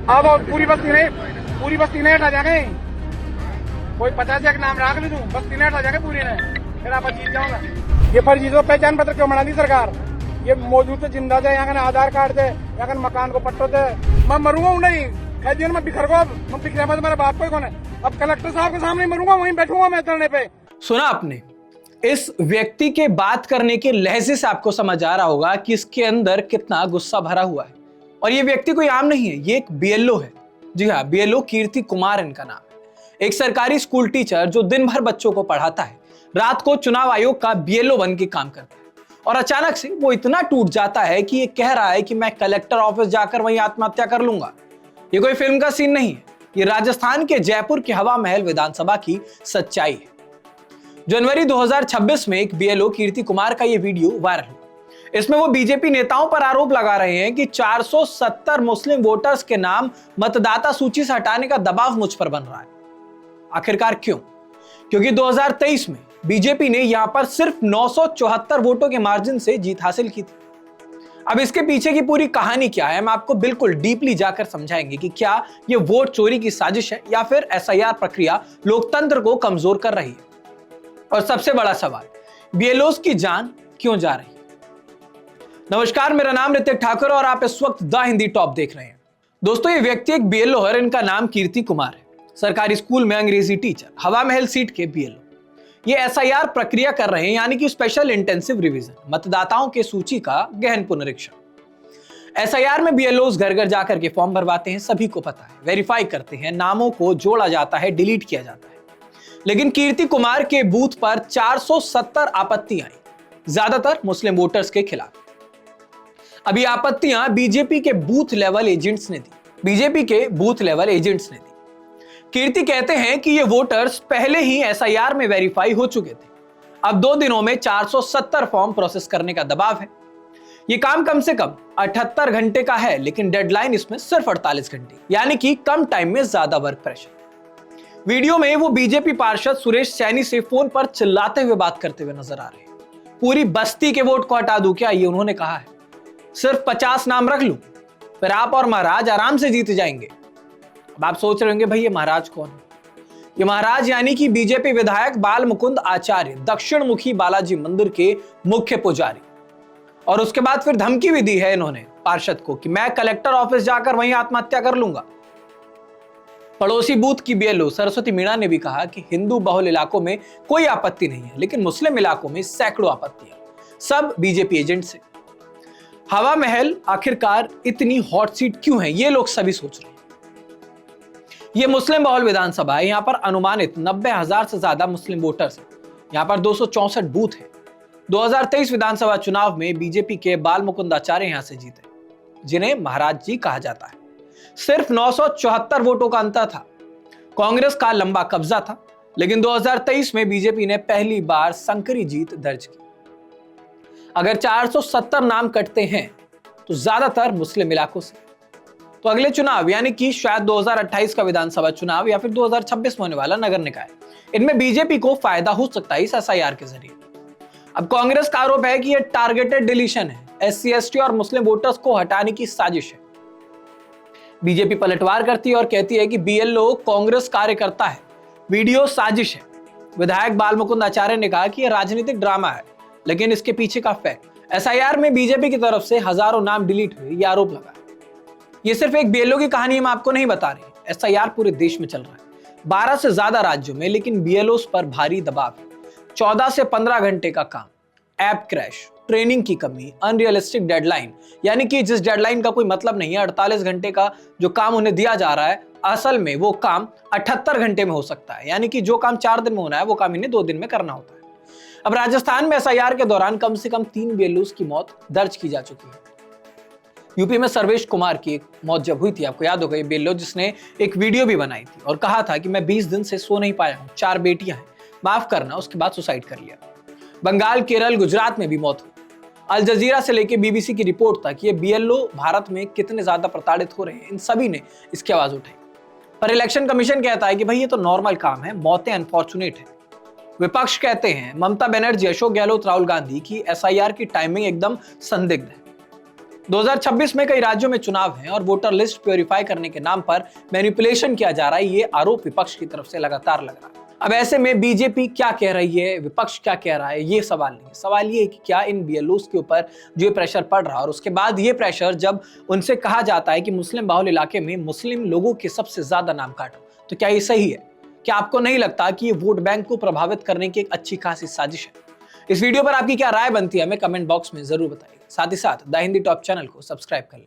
अब पूरी बस्ती ने हटा जाएंगे। कोई 50 एक नाम रख ली तू, बस्ती ने हटा जाएंगे पूरी ने, फिर आप जीत जाऊंगा। ये फर्जी तो पहचान पत्र क्यों बना दी सरकार? ये मौजूद से जिंदा थे, यहाँ का आधार कार्ड थे, यहाँ का मकान को पट्टो थे। मैं मरूंगा नहीं, कह दिया मैं बिखर को, मैं बिखरा बाद मेरा बाप कोई कौन है? अब कलेक्टर साहब के सामने मरूंगा, वहीं बैठूंगा मैं धरने पे। सुना आपने? इस व्यक्ति के बात करने के लहजे से आपको समझ आ रहा होगा कि इसके अंदर कितना गुस्सा भरा हुआ है। और ये व्यक्ति कोई आम नहीं है, ये एक बीएलओ है। जी हाँ, बीएलओ कीर्ति कुमार इनका नाम है। एक सरकारी स्कूल टीचर जो दिन भर बच्चों को पढ़ाता है, रात को चुनाव आयोग का बीएलओ बन के काम करता है। और अचानक से वो इतना टूट जाता है कि ये कह रहा है कि मैं कलेक्टर ऑफिस जाकर वहीं आत्महत्या कर लूंगा। ये कोई फिल्म का सीन नहीं है, ये राजस्थान के जयपुर के हवा महल विधानसभा की सच्चाई है। जनवरी 2026 में एक बीएलओ कीर्ति कुमार का ये वीडियो वायरल हुआ। इसमें वो बीजेपी नेताओं पर आरोप लगा रहे हैं कि 470 मुस्लिम वोटर्स के नाम मतदाता सूची से हटाने का दबाव मुझ पर बन रहा है। आखिरकार क्यों? क्योंकि 2023 में बीजेपी ने यहां पर सिर्फ 974 वोटों के मार्जिन से जीत हासिल की थी। अब इसके पीछे की पूरी कहानी क्या है, हम आपको बिल्कुल डीपली जाकर समझाएंगे कि क्या यह वोट चोरी की साजिश है या फिर एसआईआर प्रक्रिया लोकतंत्र को कमजोर कर रही है। और सबसे बड़ा सवाल, बीएलओस की जान क्यों जा रही है? नमस्कार, मेरा नाम ऋतिक ठाकुर और आप इस वक्त द हिंदी टॉप देख रहे हैं। दोस्तों, ये व्यक्ति एक बीएलओ है, इनका नाम कीर्ति कुमार है। सरकारी स्कूल में अंग्रेजी टीचर, हवा महल सीट के बीएलओ। ये एसआईआर प्रक्रिया कर रहे हैं, यानी कि स्पेशल इंटेंसिव रिवीजन, मतदाताओं के सूची का गहन पुनरीक्षण। एसआईआर में बीएलओस घर घर जाकर के फॉर्म भरवाते हैं, सभी को पता है, वेरीफाई करते हैं, नामों को जोड़ा जाता है, डिलीट किया जाता है। लेकिन कीर्ति कुमार के बूथ पर 470 आपत्तियां आई, ज्यादातर मुस्लिम वोटर्स के खिलाफ। अभी आपत्तियां बीजेपी के बूथ लेवल एजेंट्स ने दी। कीर्ति कहते हैं कि ये वोटर्स पहले ही एसआईआर में वेरीफाई हो चुके थे। अब 2 दिनों में 470 फॉर्म प्रोसेस करने का दबाव है। ये काम कम से कम 78 घंटे का है, लेकिन डेडलाइन इसमें सिर्फ 48 घंटे, यानी कि कम टाइम में ज्यादा वर्क प्रेशर। वीडियो में वो बीजेपी पार्षद सुरेश सैनी से फोन पर चिल्लाते हुए बात करते हुए नजर आ रहे हैं। पूरी बस्ती के वोट को हटा दूं क्या, ये उन्होंने कहा है। सिर्फ 50 नाम रख लूं, फिर आप और महाराज आराम से जीत जाएंगे। अब आप सोच रहे होंगे, भाई ये महाराज कौन है? ये महाराज यानी कि बीजेपी विधायक बाल मुकुंद आचार्य, दक्षिण मुखी बालाजी मंदिर के मुख्य पुजारी। और उसके बाद फिर धमकी भी दी है इन्होंने पार्षद को कि मैं कलेक्टर ऑफिस जाकर वहीं आत्महत्या कर लूंगा। पड़ोसी बूथ की बीएलओ सरस्वती मीणा ने भी कहा कि हिंदू बहुल इलाकों में कोई आपत्ति नहीं है, लेकिन मुस्लिम इलाकों में सैकड़ों आपत्तियां, सब बीजेपी एजेंट से। हवा महल आखिरकार इतनी हॉट सीट क्यों है, ये लोग सभी सोच रहे हैं। ये मुस्लिम बहुल विधानसभा है, यहां पर अनुमानित 90,000 से ज्यादा मुस्लिम वोटर्स हैं। यहां पर 264 बूथ हैं। 2023 विधानसभा चुनाव में बीजेपी के बाल मुकुंद आचार्य यहां से जीते, जिन्हें महाराज जी कहा जाता है। सिर्फ 974 वोटों का अंतर था। कांग्रेस का लंबा कब्जा था, लेकिन 2023 में बीजेपी ने पहली बार संकरी जीत दर्ज की। अगर 470 नाम कटते हैं तो ज्यादातर मुस्लिम इलाकों से। तो अगले चुनाव, यानी कि शायद 2028 का विधानसभा चुनाव या फिर 2026 में होने वाला नगर निकाय, इनमें बीजेपी को फायदा हो सकता है इस एसआईआर के जरिए। अब कांग्रेस का आरोप है कि यह टारगेटेड डिलीशन है, एससी एसटी और मुस्लिम वोटर्स को हटाने की साजिश है। बीजेपी पलटवार करती है और कहती है कि बीएलओ कांग्रेस कार्यकर्ता है, वीडियो साजिश है। विधायक बाल मुकुंद आचार्य ने कहा कि यह राजनीतिक ड्रामा है, लेकिन इसके पीछे का फैक्ट, एसआईआर में बीजेपी की तरफ से हजारों नाम डिलीट हुए, यह आरोप लगा। ये सिर्फ एक बीएलओ की कहानी हम आपको नहीं बता रहे, एसआईआर पूरे देश में चल रहा है, 12 से ज्यादा राज्यों में, लेकिन बीएलओस पर भारी दबाव है। 14 से 15 घंटे का काम, ऐप क्रैश, ट्रेनिंग की कमी, अनरियलिस्टिक डेडलाइन, यानी कि जिस डेडलाइन का कोई मतलब नहीं है, 48 घंटे का जो काम उन्हें दिया जा रहा है, असल में वो काम 78 घंटे में हो सकता है, यानी कि जो काम 4 दिन में होना है वो काम इन्हें 2 दिन में करना होता है। अब राजस्थान में एसआईआर के दौरान कम से कम 3 बीएलओस की मौत दर्ज की जा चुकी है। यूपी में सर्वेश कुमार की एक मौत जब हुई थी, आपको याद होगा, ये बीएलओ जिसने एक वीडियो भी बनाई थी और कहा था कि मैं 20 दिन से सो नहीं पाया हूं, 4 बेटियां हैं, माफ करना, उसके बाद सुसाइड कर लिया। बंगाल, केरल, गुजरात में भी मौत हुई। अल जजीरा से लेकर बीबीसी की रिपोर्ट तक ये बीएलओ भारत में कितने ज्यादा प्रताड़ित हो रहे हैं, इन सभी ने इसकी आवाज उठाई। पर इलेक्शन कमीशन कहता है कि भाई ये तो नॉर्मल काम है, मौतें अनफॉर्चुनेट है। विपक्ष कहते हैं, ममता बनर्जी, अशोक गहलोत, राहुल गांधी की एसआईआर की टाइमिंग एकदम संदिग्ध है। 2026 में कई राज्यों में चुनाव हैं और वोटर लिस्ट प्योरीफाई करने के नाम पर मैनिपुलेशन किया जा रहा है, ये आरोप विपक्ष की तरफ से लगातार लग रहा है। अब ऐसे में बीजेपी क्या कह रही है, विपक्ष क्या कह रहा है, ये सवाल नहीं है। सवाल ये है कि क्या इन बीएलओस के ऊपर जो प्रेशर पड़ रहा है और उसके बाद ये प्रेशर जब उनसे कहा जाता है कि मुस्लिम बाहुल इलाके में मुस्लिम लोगों के सबसे ज्यादा नाम काटो, तो क्या ये सही है? क्या आपको नहीं लगता कि ये वोट बैंक को प्रभावित करने की एक अच्छी खासी साजिश है? इस वीडियो पर आपकी क्या राय बनती है, हमें कमेंट बॉक्स में जरूर बताइए। साथ ही साथ द हिंदी टॉप चैनल को सब्सक्राइब कर लें।